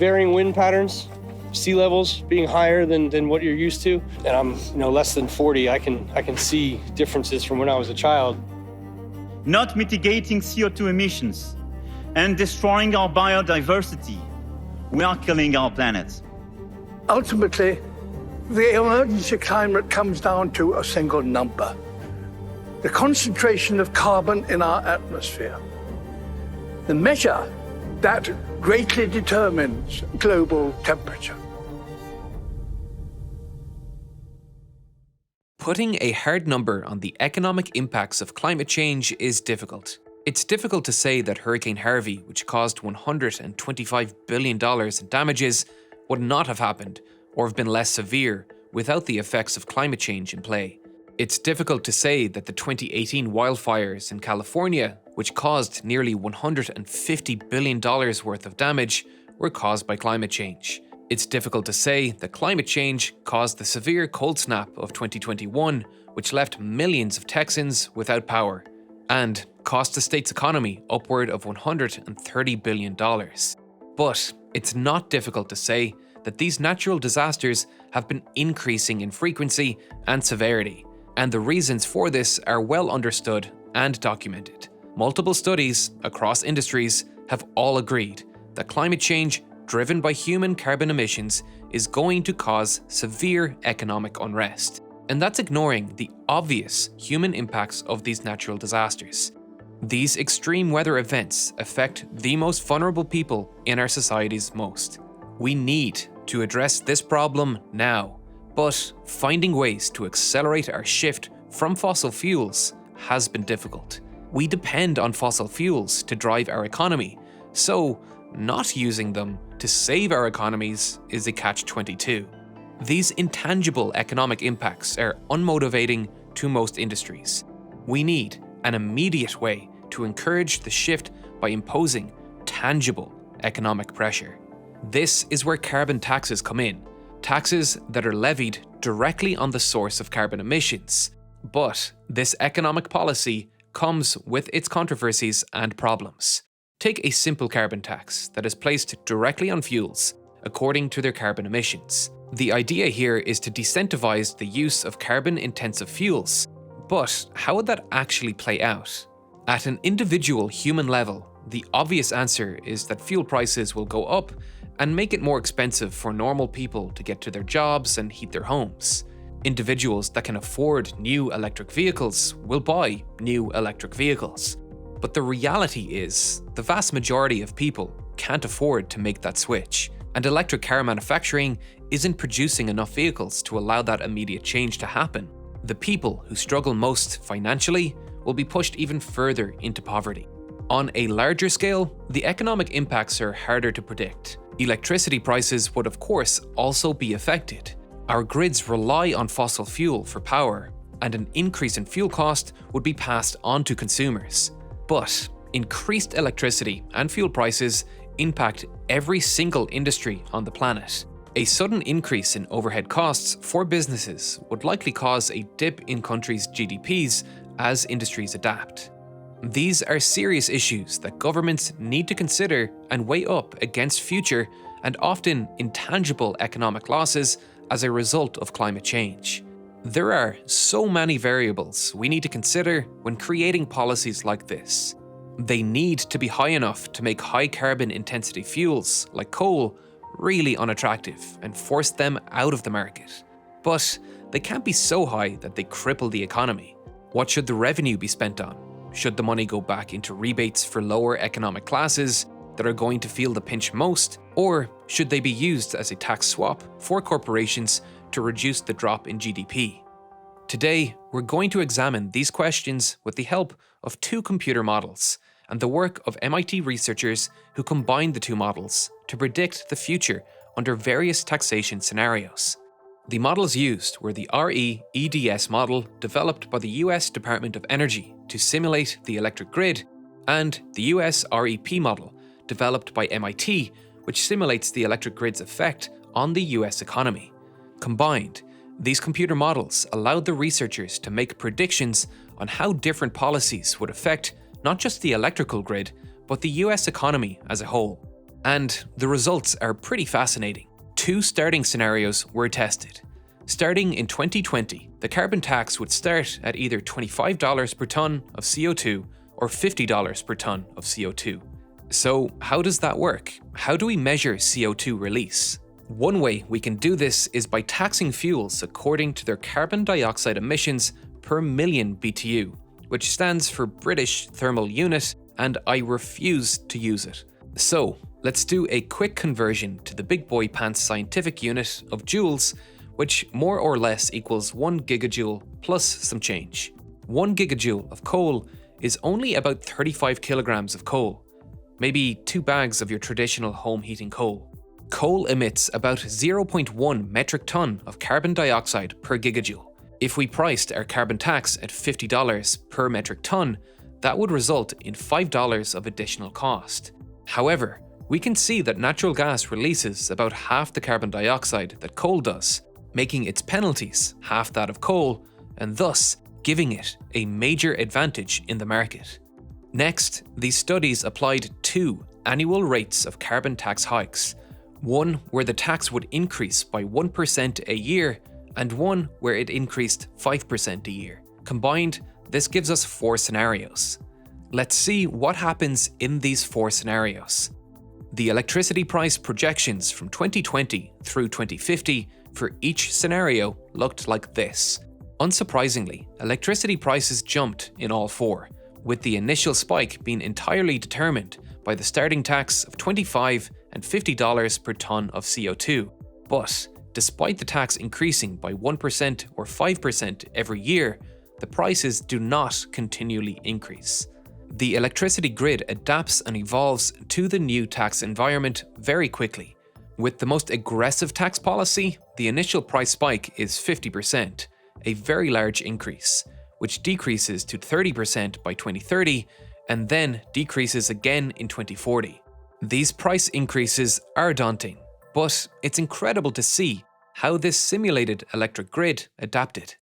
varying wind patterns, sea levels being higher than what you're used to. And I'm less than 40. I can see differences from when I was a child. Not mitigating CO2 emissions and destroying our biodiversity, we are killing our planet. Ultimately, the emergency climate comes down to a single number: the concentration of carbon in our atmosphere. The measure that greatly determines global temperature. Putting a hard number on the economic impacts of climate change is difficult. It's difficult to say that Hurricane Harvey, which caused $125 billion in damages, would not have happened or have been less severe without the effects of climate change in play. It's difficult to say that the 2018 wildfires in California, which caused nearly $150 billion worth of damage, were caused by climate change. It's difficult to say that climate change caused the severe cold snap of 2021, which left millions of Texans without power, and cost the state's economy upward of $130 billion. But it's not difficult to say that these natural disasters have been increasing in frequency and severity, and the reasons for this are well understood and documented. Multiple studies across industries have all agreed that climate change driven by human carbon emissions is going to cause severe economic unrest. And that's ignoring the obvious human impacts of these natural disasters. These extreme weather events affect the most vulnerable people in our societies most. We need to address this problem now, but finding ways to accelerate our shift from fossil fuels has been difficult. We depend on fossil fuels to drive our economy, so not using them to save our economies is a catch-22. These intangible economic impacts are unmotivating to most industries. We need an immediate way to encourage the shift by imposing tangible economic pressure. This is where carbon taxes come in, taxes that are levied directly on the source of carbon emissions. But this economic policy comes with its controversies and problems. Take a simple carbon tax that is placed directly on fuels according to their carbon emissions. The idea here is to disincentivize the use of carbon-intensive fuels. But how would that actually play out? At an individual human level, the obvious answer is that fuel prices will go up and make it more expensive for normal people to get to their jobs and heat their homes. Individuals that can afford new electric vehicles will buy new electric vehicles. But the reality is, the vast majority of people can't afford to make that switch, and electric car manufacturing isn't producing enough vehicles to allow that immediate change to happen. The people who struggle most financially will be pushed even further into poverty. On a larger scale, the economic impacts are harder to predict. Electricity prices would of course also be affected. Our grids rely on fossil fuel for power, and an increase in fuel cost would be passed on to consumers. But increased electricity and fuel prices impact every single industry on the planet. A sudden increase in overhead costs for businesses would likely cause a dip in countries' GDPs as industries adapt. These are serious issues that governments need to consider and weigh up against future and often intangible economic losses as a result of climate change. There are so many variables we need to consider when creating policies like this. They need to be high enough to make high carbon intensity fuels, like coal, really unattractive and force them out of the market. But they can't be so high that they cripple the economy. What should the revenue be spent on? Should the money go back into rebates for lower economic classes that are going to feel the pinch most? Or should they be used as a tax swap for corporations to reduce the drop in GDP? Today, we're going to examine these questions with the help of two computer models and the work of MIT researchers who combined the two models to predict the under various taxation scenarios. The models used were the REEDS model developed by the US Department of Energy to simulate the electric grid, and the US REP model developed by MIT, which simulates the electric grid's effect on the US economy. Combined, these computer models allowed the researchers to make predictions on how different policies would affect not just the electrical grid, but the US economy as a whole. And the results are pretty fascinating. 2 starting scenarios were tested. Starting in 2020, the carbon tax would start at either $25 per tonne of CO2 or $50 per tonne of CO2. So how does that work? How do we measure CO2 release? One way we can do this is by taxing fuels according to their carbon dioxide emissions per million BTU, which stands for British Thermal Unit, and I refuse to use it. So let's do a quick conversion to the big boy pants scientific unit of joules, which more or less equals 1 gigajoule plus some change. 1 gigajoule of coal is only about 35 kilograms of coal, maybe 2 bags of your traditional home heating coal. Coal emits about 0.1 metric ton of carbon dioxide per gigajoule. If we priced our carbon tax at $50 per metric ton, that would result in $5 of additional cost. However, we can see that natural gas releases about half the carbon dioxide that coal does, making its penalties half that of coal, and thus giving it a major advantage in the market. Next, these studies applied 2 annual rates of carbon tax hikes, one where the tax would increase by 1% a year, and one where it increased 5% a year. Combined, this gives us 4 scenarios. Let's see what happens in these 4 scenarios. The electricity price projections from 2020 through 2050 for each scenario looked like this. Unsurprisingly, electricity prices jumped in all 4, with the initial spike being entirely determined by the starting tax of $25 and $50 per tonne of CO2. But despite the tax increasing by 1% or 5% every year, the prices do not continually increase. The electricity grid adapts and evolves to the new tax environment very quickly. With the most aggressive tax policy, the initial price spike is 50%, a very large increase, which decreases to 30% by 2030 and then decreases again in 2040. These price increases are daunting, but it's incredible to see how this simulated electric grid adapted.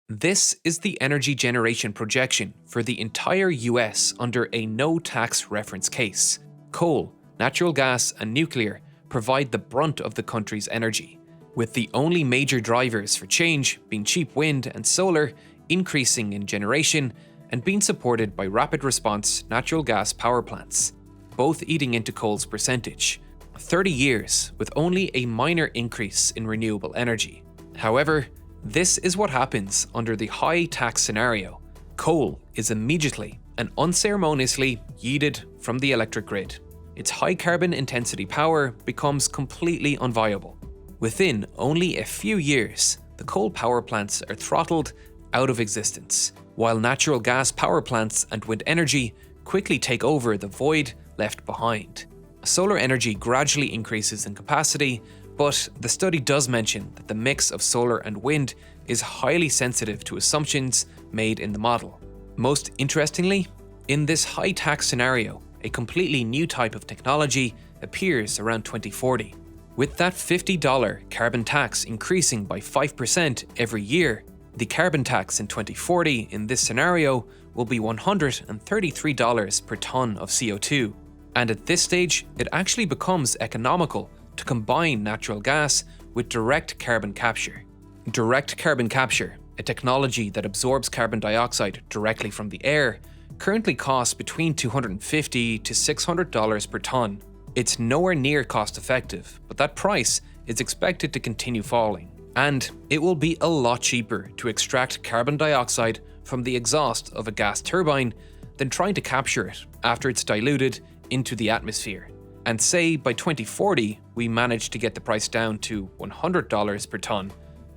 This is the energy generation projection for the entire US under a no-tax reference case. Coal, natural gas, and nuclear provide the brunt of the country's energy, with the only major drivers for change being cheap wind and solar increasing in generation and being supported by rapid response natural gas power plants, both eating into coal's percentage. 30 years with only a minor increase in renewable energy. However, this is what happens under the high tax scenario. Coal is immediately and unceremoniously yeeted from the electric grid. Its high carbon intensity power becomes completely unviable. Within only a few years, the coal power plants are throttled out of existence, while natural gas power plants and wind energy quickly take over the void left behind. Solar energy gradually increases in capacity, but the study does mention that the mix of solar and wind is highly sensitive to assumptions made in the model. Most interestingly, in this high tax scenario, a completely new type of technology appears around 2040. With that $50 carbon tax increasing by 5% every year, the carbon tax in 2040 in this scenario will be $133 per tonne of CO2. And at this stage, it actually becomes economical to combine natural gas with direct carbon capture. Direct carbon capture, a technology that absorbs carbon dioxide directly from the air, currently costs between $250 to $600 per tonne. It's nowhere near cost effective, but that price is expected to continue falling. And it will be a lot cheaper to extract carbon dioxide from the exhaust of a gas turbine than trying to capture it after it's diluted into the atmosphere. And say by 2040, we manage to get the price down to $100 per tonne.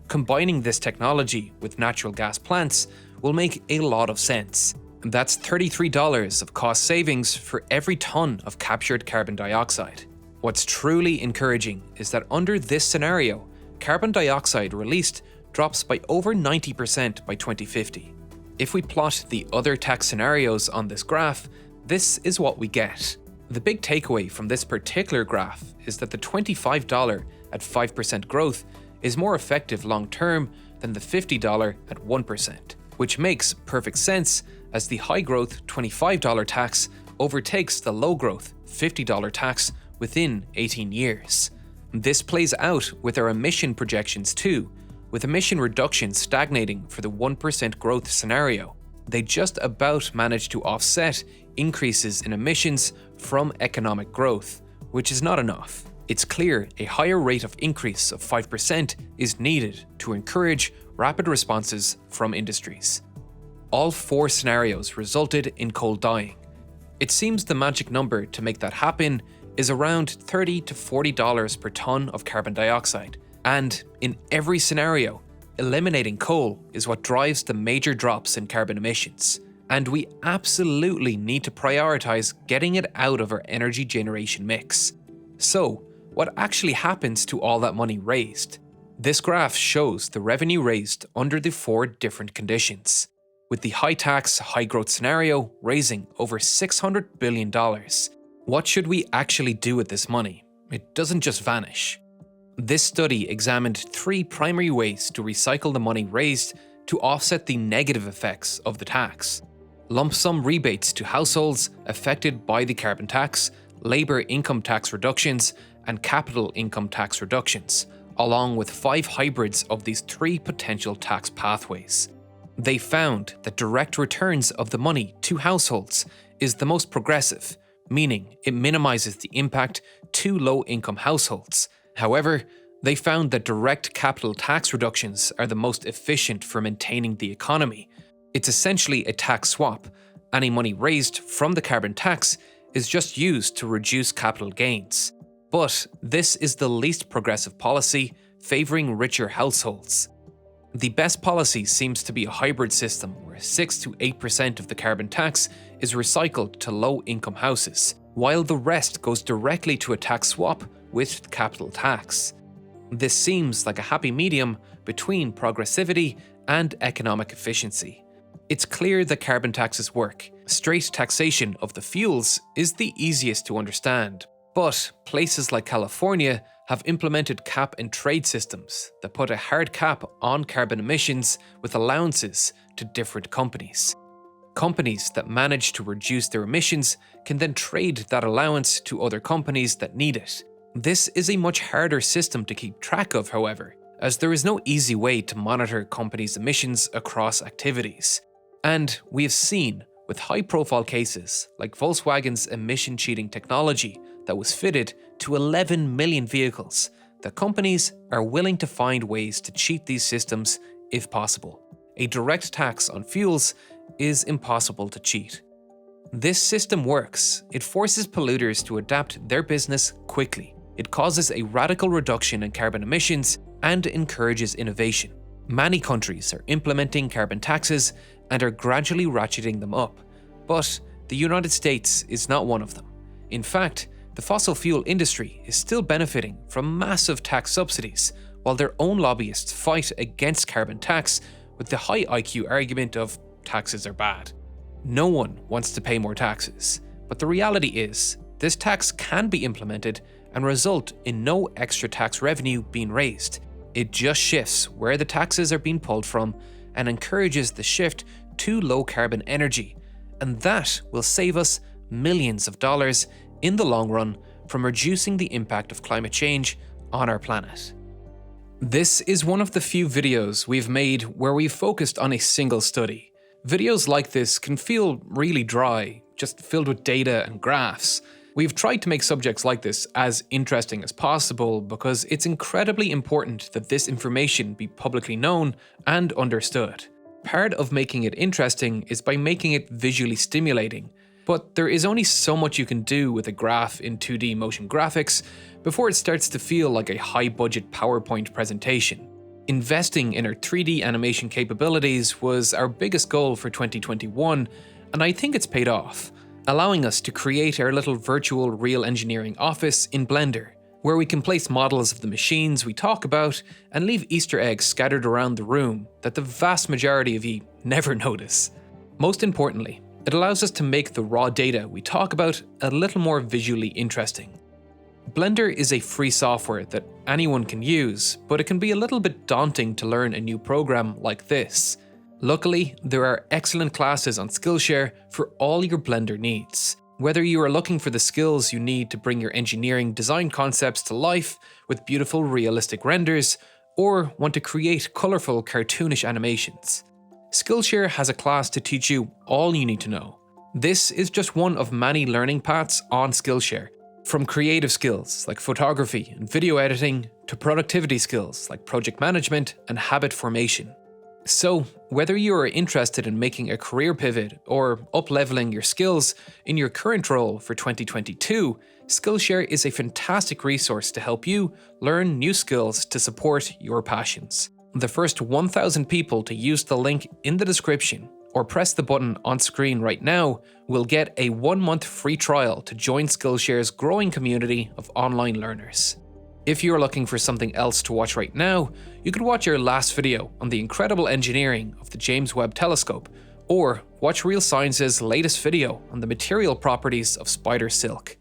Combining this technology with natural gas plants will make a lot of sense. And that's $33 of cost savings for every tonne of captured carbon dioxide. What's truly encouraging is that under this scenario, carbon dioxide released drops by over 90% by 2050. If we plot the other tax scenarios on this graph, this is what we get. The big takeaway from this particular graph is that the $25 at 5% growth is more effective long-term than the $50 at 1%, which makes perfect sense as the high-growth $25 tax overtakes the low-growth $50 tax within 18 years. This plays out with our emission projections too, with emission reductions stagnating for the 1% growth scenario. They just about manage to offset increases in emissions from economic growth, which is not enough. It's clear a higher rate of increase of 5% is needed to encourage rapid responses from industries. All 4 scenarios resulted in coal dying. It seems the magic number to make that happen is around $30 to $40 per ton of carbon dioxide. And in every scenario, eliminating coal is what drives the major drops in carbon emissions. And we absolutely need to prioritize getting it out of our energy generation mix. So, what actually happens to all that money raised? This graph shows the revenue raised under the 4 different conditions, with the high tax, high growth scenario raising over $600 billion. What should we actually do with this money? It doesn't just vanish. This study examined 3 primary ways to recycle the money raised to offset the negative effects of the tax: lump sum rebates to households affected by the carbon tax, labour income tax reductions, and capital income tax reductions, along with 5 hybrids of these 3 potential tax pathways. They found that direct returns of the money to households is the most progressive, meaning it minimises the impact to low-income households. However, they found that direct capital tax reductions are the most efficient for maintaining the economy. It's essentially a tax swap. Any money raised from the carbon tax is just used to reduce capital gains. But this is the least progressive policy, favouring richer households. The best policy seems to be a hybrid system where 6 to 8% of the carbon tax is recycled to low-income houses, while the rest goes directly to a tax swap with capital tax. This seems like a happy medium between progressivity and economic efficiency. It's clear that carbon taxes work. Straight taxation of the fuels is the easiest to understand, but places like California have implemented cap and trade systems that put a hard cap on carbon emissions with allowances to different companies. Companies that manage to reduce their emissions can then trade that allowance to other companies that need it. This is a much harder system to keep track of, however, as there is no easy way to monitor companies' emissions across activities. And we have seen, with high-profile cases like Volkswagen's emission cheating technology that was fitted to 11 million vehicles, that companies are willing to find ways to cheat these systems if possible. A direct tax on fuels is impossible to cheat. This system works. It forces polluters to adapt their business quickly. It causes a radical reduction in carbon emissions and encourages innovation. Many countries are implementing carbon taxes and are gradually ratcheting them up, but the United States is not one of them. In fact, the fossil fuel industry is still benefiting from massive tax subsidies, while their own lobbyists fight against carbon tax with the high IQ argument of taxes are bad. No one wants to pay more taxes, but the reality is, this tax can be implemented and result in no extra tax revenue being raised. It just shifts where the taxes are being pulled from and encourages the shift to low carbon energy, and that will save us millions of dollars in the long run from reducing the impact of climate change on our planet. This is one of the few videos we've made where we've focused on a single study. Videos like this can feel really dry, just filled with data and graphs. We've tried to make subjects like this as interesting as possible because it's incredibly important that this information be publicly known and understood. Part of making it interesting is by making it visually stimulating, but there is only so much you can do with a graph in 2D motion graphics before it starts to feel like a high-budget PowerPoint presentation. Investing in our 3D animation capabilities was our biggest goal for 2021, and I think it's paid off, allowing us to create our little virtual real engineering office in Blender, where we can place models of the machines we talk about and leave Easter eggs scattered around the room that the vast majority of you never notice. Most importantly, it allows us to make the raw data we talk about a little more visually interesting. Blender is a free software that anyone can use, but it can be a little bit daunting to learn a new program like this. Luckily, there are excellent classes on Skillshare for all your Blender needs. Whether you are looking for the skills you need to bring your engineering design concepts to life with beautiful realistic renders, or want to create colourful cartoonish animations, Skillshare has a class to teach you all you need to know. This is just one of many learning paths on Skillshare, from creative skills like photography and video editing to productivity skills like project management and habit formation. So, whether you are interested in making a career pivot or up-leveling your skills in your current role for 2022, Skillshare is a fantastic resource to help you learn new skills to support your passions. The first 1,000 people to use the link in the description or press the button on screen right now will get a 1-month free trial to join Skillshare's growing community of online learners. If you're looking for something else to watch right now, you could watch our last video on the incredible engineering of the James Webb Telescope, or watch Real Science's latest video on the material properties of spider silk.